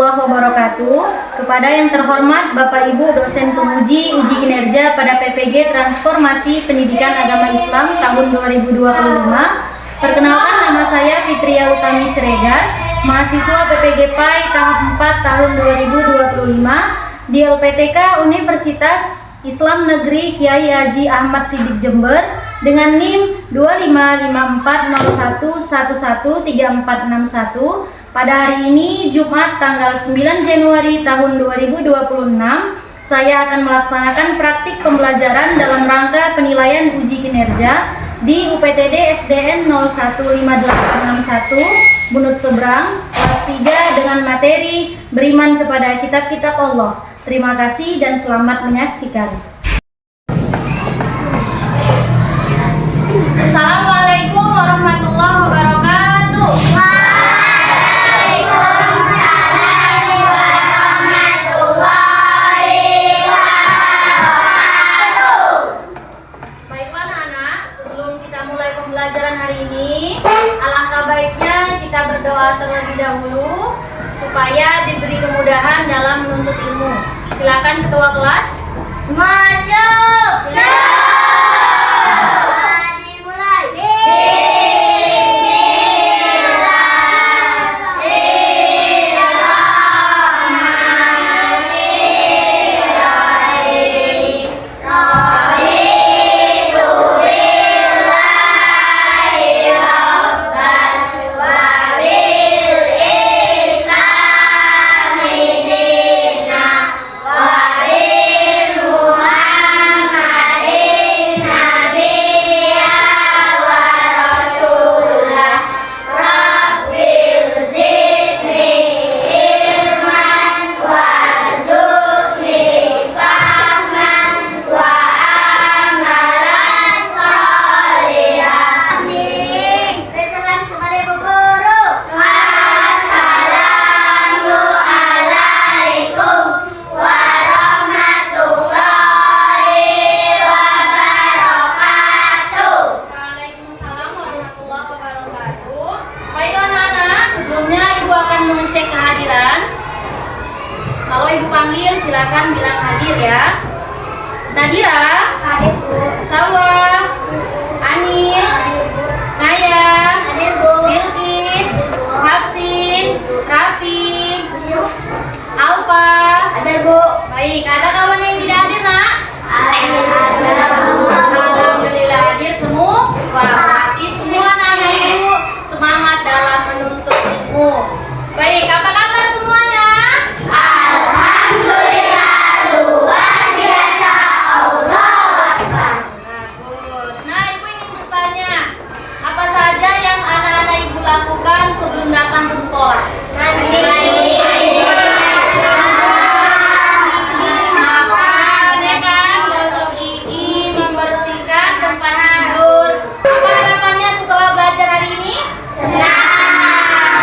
warahmatullahi wabarakatuh. Kepada yang terhormat Bapak Ibu dosen penguji uji kinerja pada PPG Transformasi Pendidikan Agama Islam tahun 2025. Perkenalkan, nama saya Fitria Utami Siregar, mahasiswa PPG PAI tahun 4 tahun 2025 di LPTK Universitas Islam Negeri Kiai Haji Ahmad Siddiq Jember dengan NIM 255401113461. Pada hari ini Jumat tanggal 9 Januari tahun 2026, saya akan melaksanakan praktik pembelajaran dalam rangka penilaian uji kinerja di UPTD SDN 015861 Bunut Seberang kelas 3 dengan materi beriman kepada kitab-kitab Allah. Terima kasih dan selamat menyaksikan. Assalamualaikum warahmatullahi wabarakatuh. Waalaikumsalam warahmatullahi wabarakatuh. Baiklah anak-anak, sebelum kita mulai pembelajaran hari ini, alangkah baiknya kita berdoa terlebih dahulu supaya diberi kemudahan dalam menuntut ilmu. Silakan ketua kelas. Masuk. Kalau ibu panggil silakan bilang hadir ya. Nadira, hadir Bu. Salwa, Anil, Naya, hadir Bu. Bilkis, Hafsin, Rafi, Alfa, hadir Bu. Baik, ada kawan yang tidak hadir nak? Alhamdulillah hadir semua. Berarti semua anak ibu semangat dalam menuntut ilmu. Baik, apa kabar semuanya? Alhamdulillah luar biasa, Allah Akbar. Bagus. Nah, ibu ingin bertanya, apa saja yang anak-anak ibu lakukan sebelum datang ke sekolah? Makan, ya kan? Gosok gigi, membersihkan tempat tidur. Apa harapannya setelah belajar hari ini?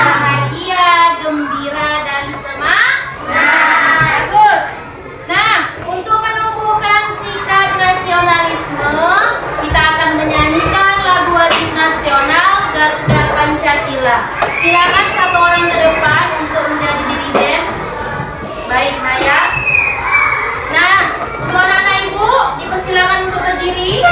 Bahagia, gembira, dan semangat. Bagus. Nah, untuk menumbuhkan sikap nasionalisme, kita akan menyanyikan lagu wajib nasional Garuda Pancasila. Silakan satu orang ke depan untuk menjadi diriden. Baik, Naya. Nah, untuk anak-anak ibu dipersilakan untuk berdiri.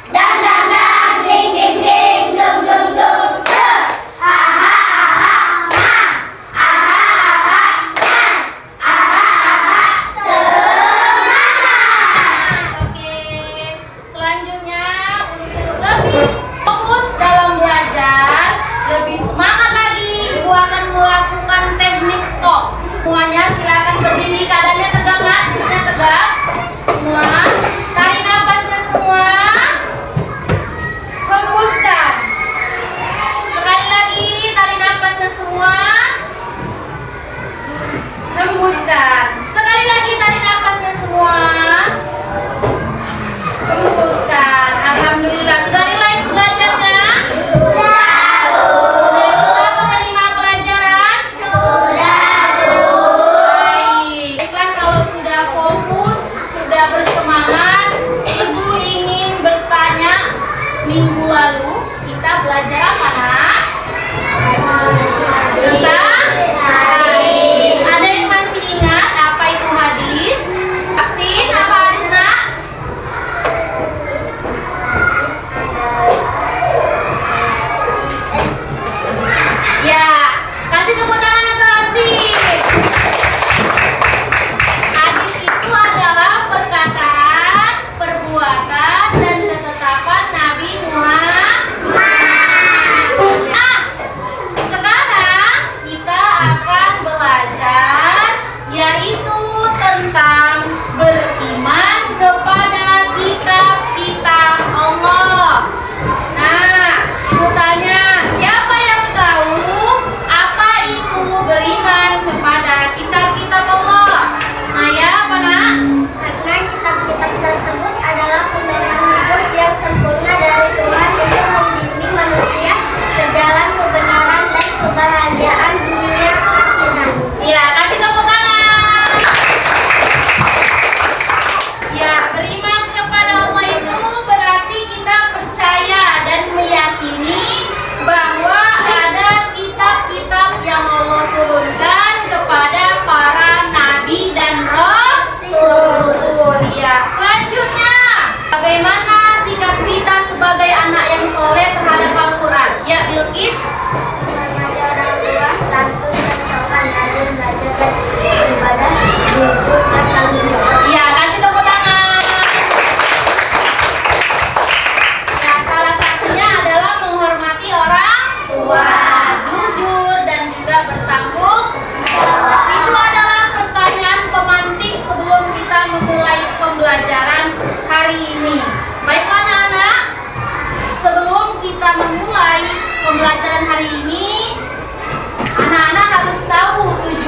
Dan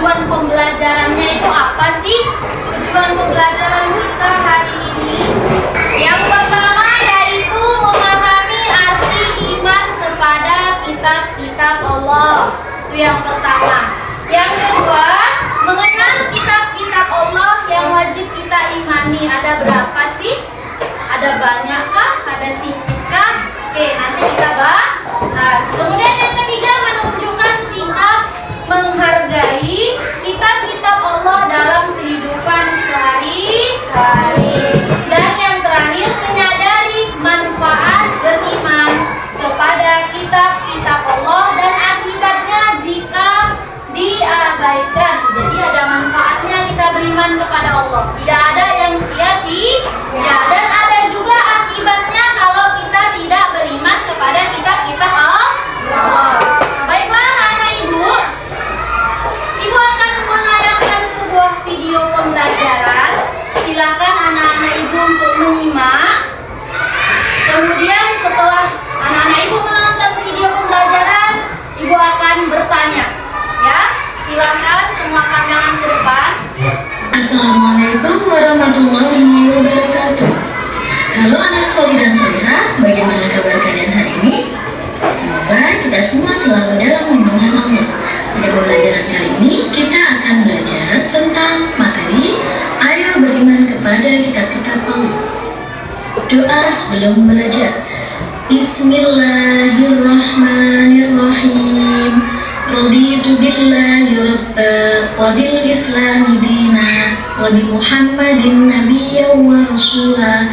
tujuan pembelajarannya itu apa sih? Tujuan pembelajaran kita hari ini yang pertama yaitu memahami arti iman kepada kitab-kitab Allah. Itu yang pertama. Yang kedua, mengenal kitab-kitab Allah yang wajib kita imani. Ada berapa sih? Ada banyakkah? Ada sedikit? Oke, nanti kita bahas. Kemudian yang ketiga, menunjukkan sikap menghargai kitab-kitab Allah dalam kehidupan sehari-hari. Dan yang terakhir, menyadari manfaat beriman kepada kitab-kitab Allah dan akibatnya jika diabaikan. Jadi ada manfaatnya kita beriman kepada Allah. Tidak ada yang sia-sia dan ada juga akibatnya kalau kita tidak beriman kepada kitab-kitab Allah. Baiklah anak-anak ibu, ibu akan menayangkan sebuah video pembelajaran. Silakan anak-anak ibu untuk menyimak. Kemudian setelah anak-anak ibu menonton video pembelajaran, ibu akan bertanya. Ya, silakan semua pandangan ke depan. Assalamualaikum warahmatullahi wabarakatuh. Halo anak solih dan solihah, bagaimana kabar kalian hari ini? Semoga kita semua selalu dalam lindungan Allah. Pada pembelajaran kali ini kita akan belajar tentang materi ayo beriman kepada kitab-kitab Allah. Doa sebelum belajar. Bismillahirrahmanirrahim. Raditu billahi rabba wa bil islami dina wa bi Muhammadin nabiyyan wa rasula.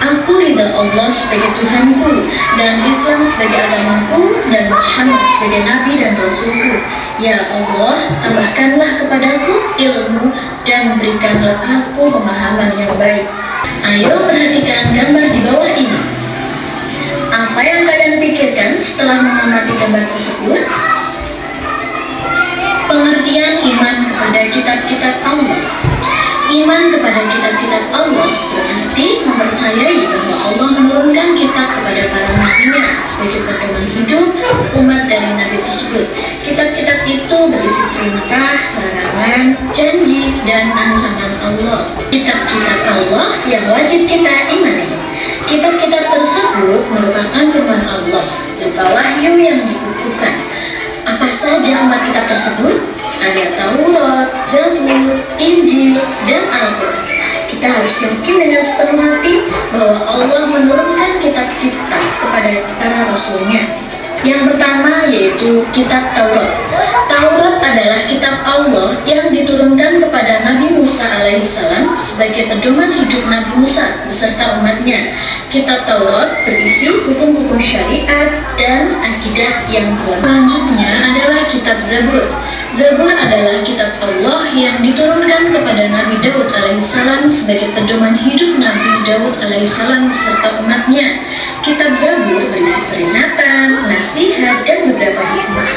Aku ridha Allah sebagai Tuhanku dan Islam sebagai agamaku dan Muhammad sebagai nabi dan rasulku. Ya Allah, tambahkanlah kepadaku ilmu dan berikanlah aku pemahaman yang baik. Ayo perhatikan gambar di bawah ini. Apa yang kalian pikirkan setelah mengamati gambar tersebut? Pengertian iman kepada kitab-kitab Allah. Iman kepada kitab-kitab Allah berarti mempercayai bahwa Allah menurunkan kitab kepada para nabinya sebagai pedoman hidup umat dari nabi tersebut. Kitab-kitab itu berisi perintah, larangan, janji, dan ancaman Allah. Kitab-kitab Allah yang wajib kita imani. Kitab-kitab tersebut merupakan firman Allah berupa wahyu yang dikukuhkan. Apa saja empat kitab tersebut? Ada Taurat, Zabur, Injil, dan Al-Quran. Kita harus yakin dengan sepenuh hati bahwa Allah menurunkan kitab-kitab kepada para rasulnya. Yang pertama yaitu kitab Taurat. Taurat adalah kitab Allah yang diturunkan kepada Nabi Musa alaihissalam sebagai pedoman hidup Nabi Musa beserta umatnya. Kitab Taurat berisi hukum-hukum syariat dan akidah yang kuat. Selanjutnya adalah kitab Zabur. Zabur adalah kitab Allah yang diturunkan kepada Nabi Daud alaihissalam sebagai pedoman hidup Nabi Daud alaihissalam beserta umatnya. Kitab Zabur berisi peringatan, nasihat, dan beberapa hikmah.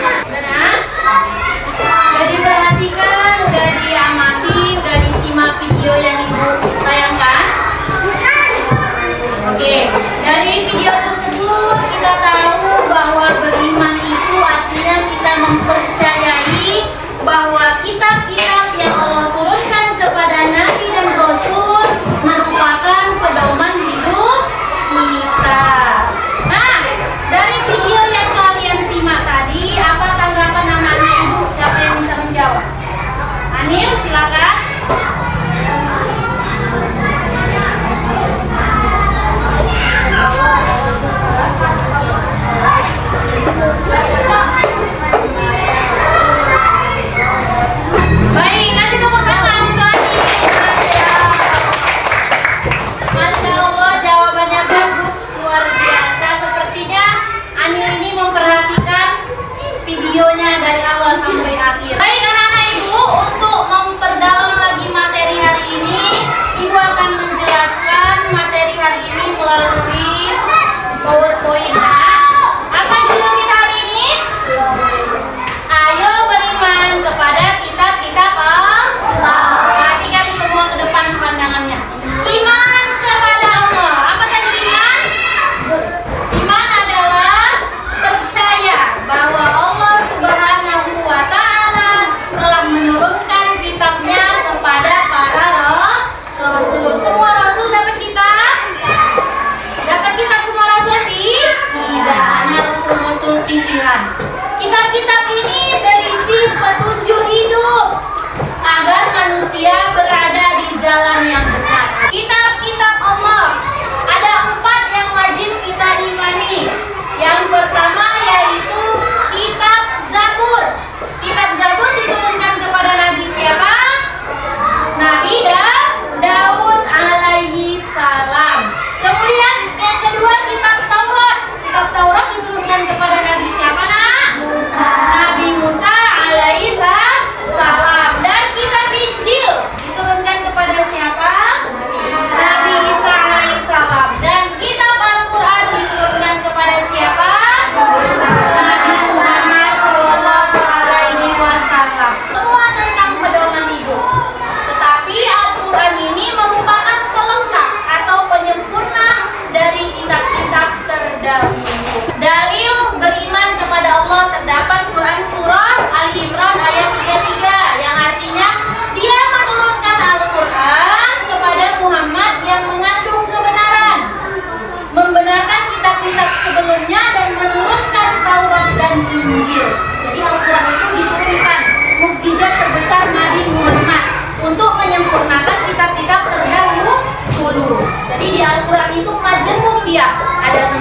Udah diperhatikan, udah diamati, udah disimak video yang ibu tayangkan. Oke, dari video tersebut kita tahu bahwa beriman itu artinya kita mempercayai bahwa kitab-kitab yang Allah turunkan kepada Nabi dan Rasul merupakan pedoman hidup kita. Nah, dari video yang kalian simak tadi, apakah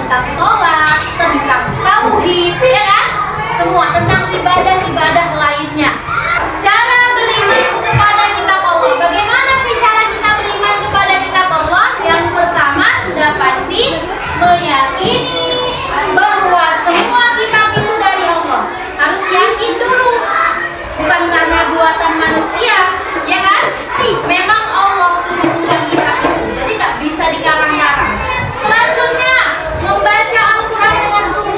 tentang sholat, tentang tauhid, ya kan? Semua tentang ibadah-ibadah lainnya. Cara beriman kepada kitab Allah. Bagaimana sih cara kita beriman kepada kitab Allah? Yang pertama sudah pasti meyakini bahwa semua kitab itu dari Allah. Harus yakin dulu, bukan karena buatan manusia, ya kan? Memang Allah turunkan kitab itu, jadi tak bisa dikarang-karang. Selanjutnya, membaca Al-Quran dengan sungguh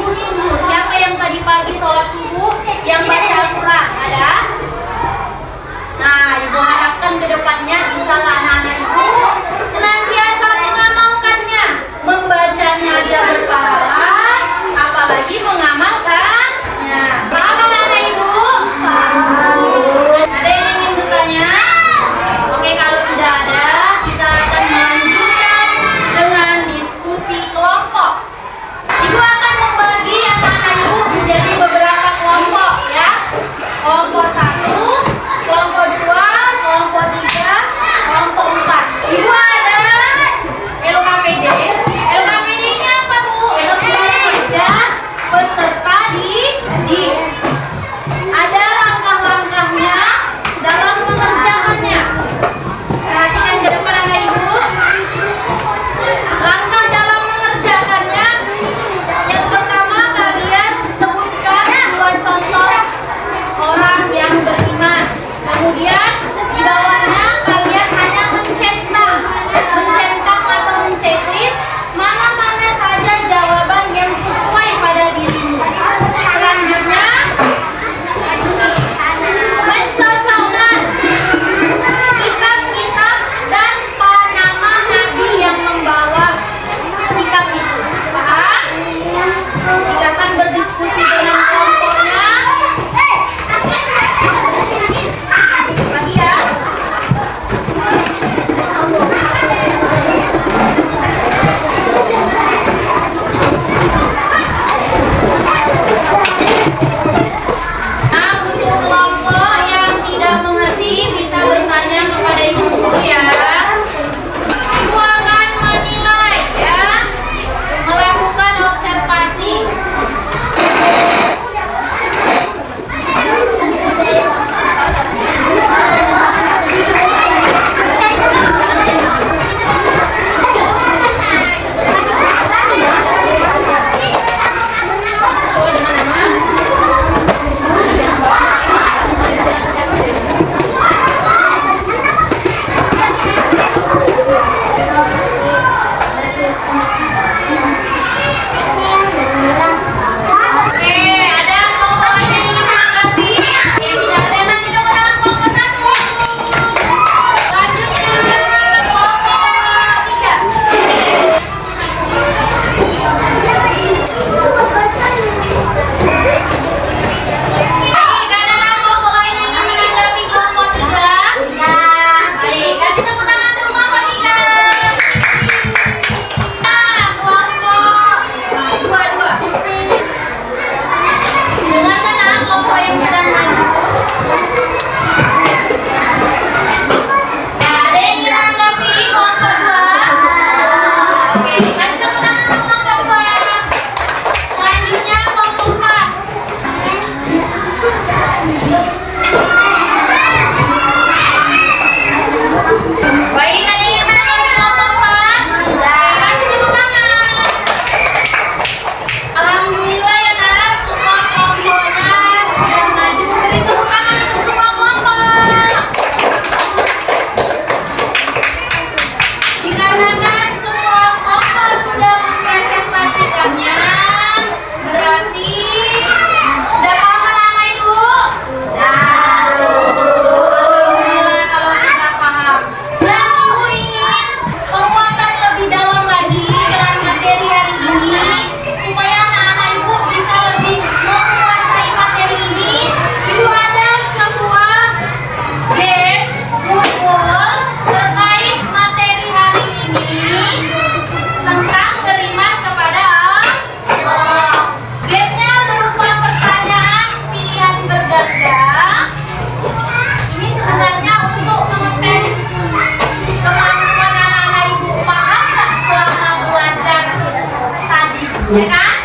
Ya kan?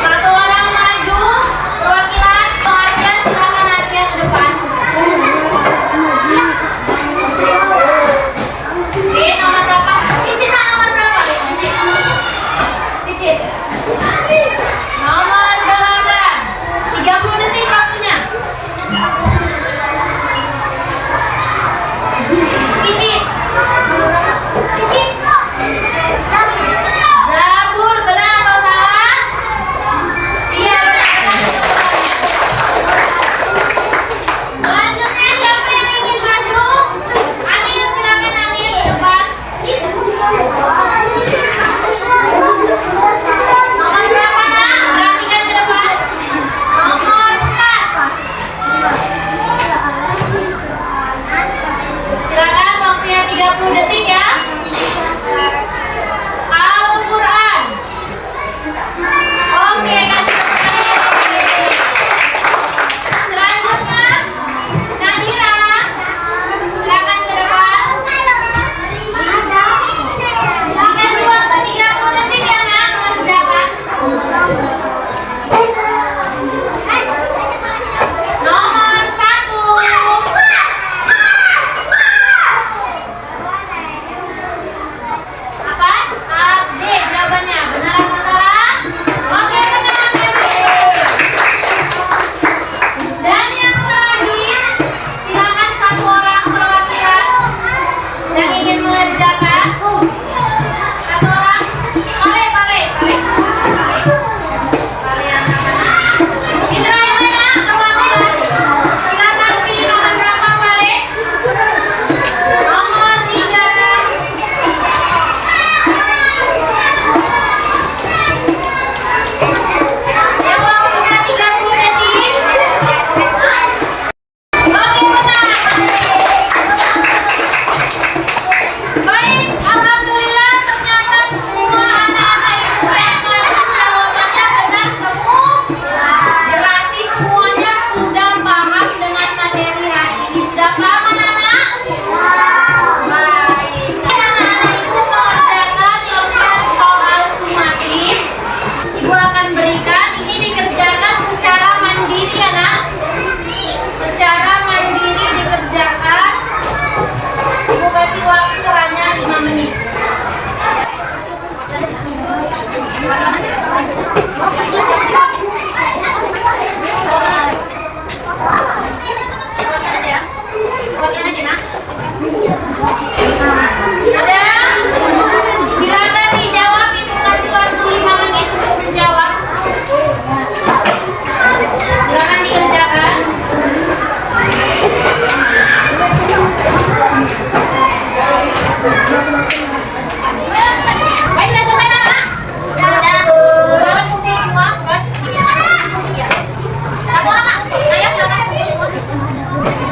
Satu orang maju, perwakilan keluarga silakan Nadia ke depan. Oke, nomor berapa? Cici, nomor berapa? Cici. Cici. Nomor 8. 30 detik waktunya. Cici. Cici. Zabur, benar atau salah? Iya, benar. Selanjutnya siapa yang ingin maju? Anil, silakan Anil ke depan. Nomor berapa, Nak? Perhatikan ke depan. Nomor 4. Silakan, waktunya 30 detik ya. Al-Quran. Oke, kasih tepuk tangan. Selanjutnya Nadira, silakan ke depan. Dikasih waktu 30 detik ya, Nak, mengerjakan. Nomor 1. Apa? D jawabannya. Benar atau salah? Oke, benar. Dan yang terakhir, silakan satu orang perwakilan yang ingin mengerjakan. Satu orang. Pale yang Indra, perwakilan. Silakan pilih nomor berapa, Pale? Nomor 3. Ya, waktunya 30 detik. Oke, benar. Baik, alhamdulillah ternyata semua anak-anak ibu yang maju jawabannya benar semua. Berarti semuanya sudah paham dengan materi hari ini. Sudah paham, anak-anak? Baik. Anak-anak ibu mengerjakan lembar soal sumatif. Ibu akan berikan, ini dikerjakan secara mandiri ya, Nak. Secara mandiri dikerjakan. Ibu kasih waktu hanya 5 menit. Buatkan aja ya. Buatkan aja, Nak. Ada? Silakan dijawab, Ibu kasih waktu 5 menit untuk menjawab. Silakan dikerjakan. Baik, sudah selesai, Nak? Silakan kumpul semua, gas dikit. Iya. Satu orang, Nak. Naya, silakan kumpul semua.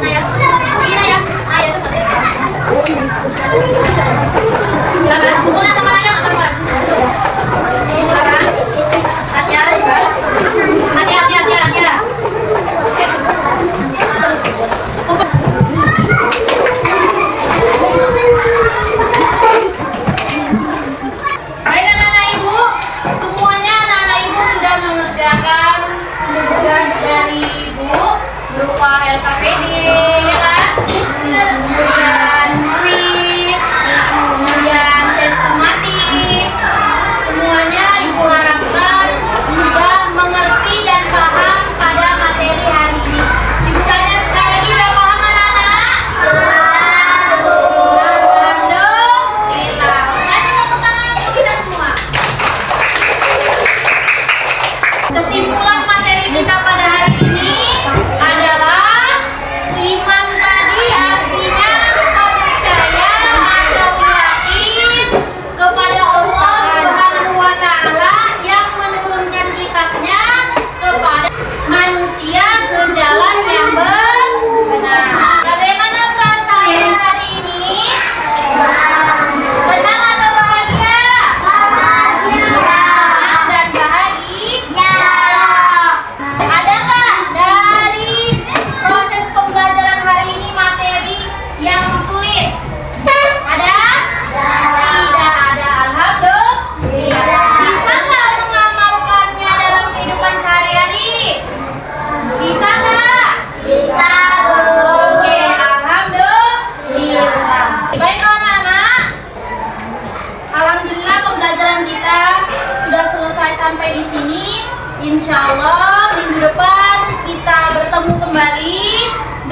Naya. Ini Naya. Naya, cepat. Silakan kumpulnya sama Naya, sama Naya. Silakan. Hati-hati. Kumpul. Baik, anak-anak ibu, semuanya anak-anak ibu sudah mengerjakan tugas dari ibu berupa LKPD, ya kan? Kemudian kuis, kemudian tes sumatif. Semuanya ibu harapkan sudah mengerti dan paham pada materi hari ini. Ibu tanya sekali lagi, udah paham anak-anak? Alhamdulillah. Kasih tepuk tangan untuk kita semua. Kesimpulan materi kita pada hari ini adalah 5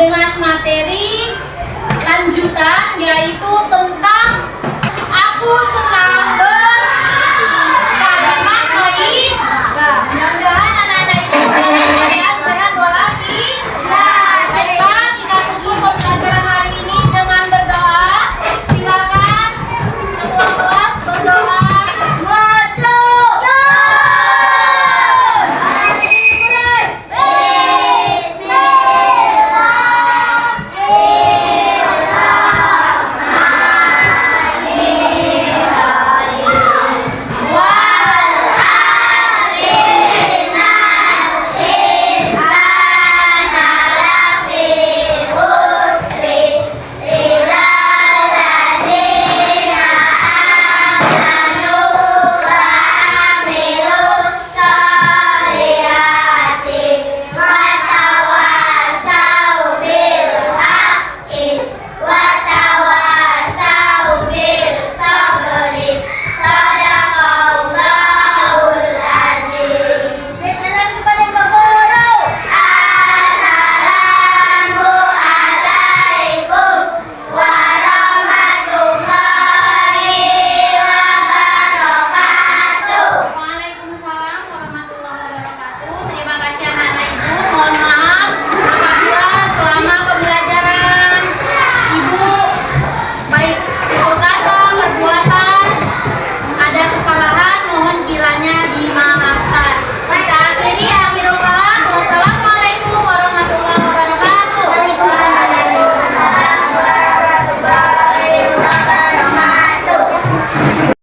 dengan materi lanjutan yaitu tentang aku